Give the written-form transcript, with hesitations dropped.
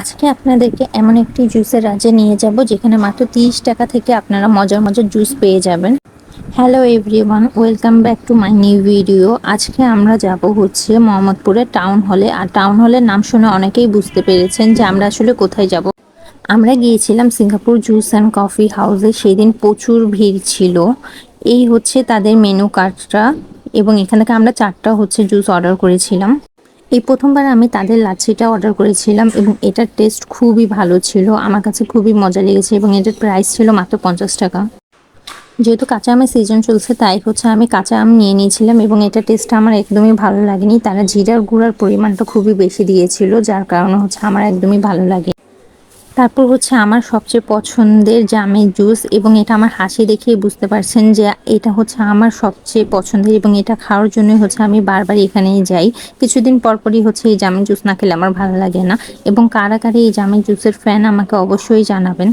আজকে আপনাদেরকে এমন একটি জুসের রাজ্যে নিয়ে যাব যেখানে মাত্র 30 টাকা থেকে আপনারা মজার মজার জুস পেয়ে যাবেন। Hello everyone, welcome back to my new video. আজকে আমরা যাব হচ্ছে মোহাম্মদপুরের টাউন হলে। আর টাউন হলের নাম শুনে অনেকেই বুঝতে পেরেছেন যে আমরা আসলে কোথায় যাব। আমরা গিয়েছিলাম সিঙ্গাপুর জুস অ্যান্ড কফি হাউসে। সেই দিন প্রচুর ভিড় ছিল। এই হচ্ছে তাদের মেনু কার্ডটা, এবং এখান থেকে আমরা 4টা হচ্ছে জুস অর্ডার করেছিলাম। এই প্রথমবার আমি তাদের লাচ্ছিটা অর্ডার করেছিলাম এবং এটার টেস্ট খুবই ভালো ছিল, আমার কাছে খুবই মজা লেগেছে এবং এটার প্রাইস ছিল মাত্র 50 টাকা। যেহেতু কাঁচা আমের সিজন চলছে তাই হচ্ছে আমি কাঁচা আম নিয়ে নিয়েছিলাম এবং এটা টেস্টটা আমার একদমই ভালো লাগেনি। তারা জিরার গুঁড়ার পরিমাণটা খুবই বেশি দিয়েছিল, যার কারণে হচ্ছে আমার একদমই ভালো লাগে। তারপর হচ্ছে আমার সবচেয়ে পছন্দের জামের জুস, এবং এটা আমার হাসি দেখেই বুঝতে পারছেন যে এটা হচ্ছে আমার সবচেয়ে পছন্দের, এবং এটা খাওয়ার জন্যই হচ্ছে আমি বারবার এখানেই যাই। কিছুদিন পরপরই হচ্ছে এই জামের জুস না খেলে আমার ভালো লাগে না। এবং কারা কারা এই জামের জুসের ফ্যান আমাকে অবশ্যই জানাবেন।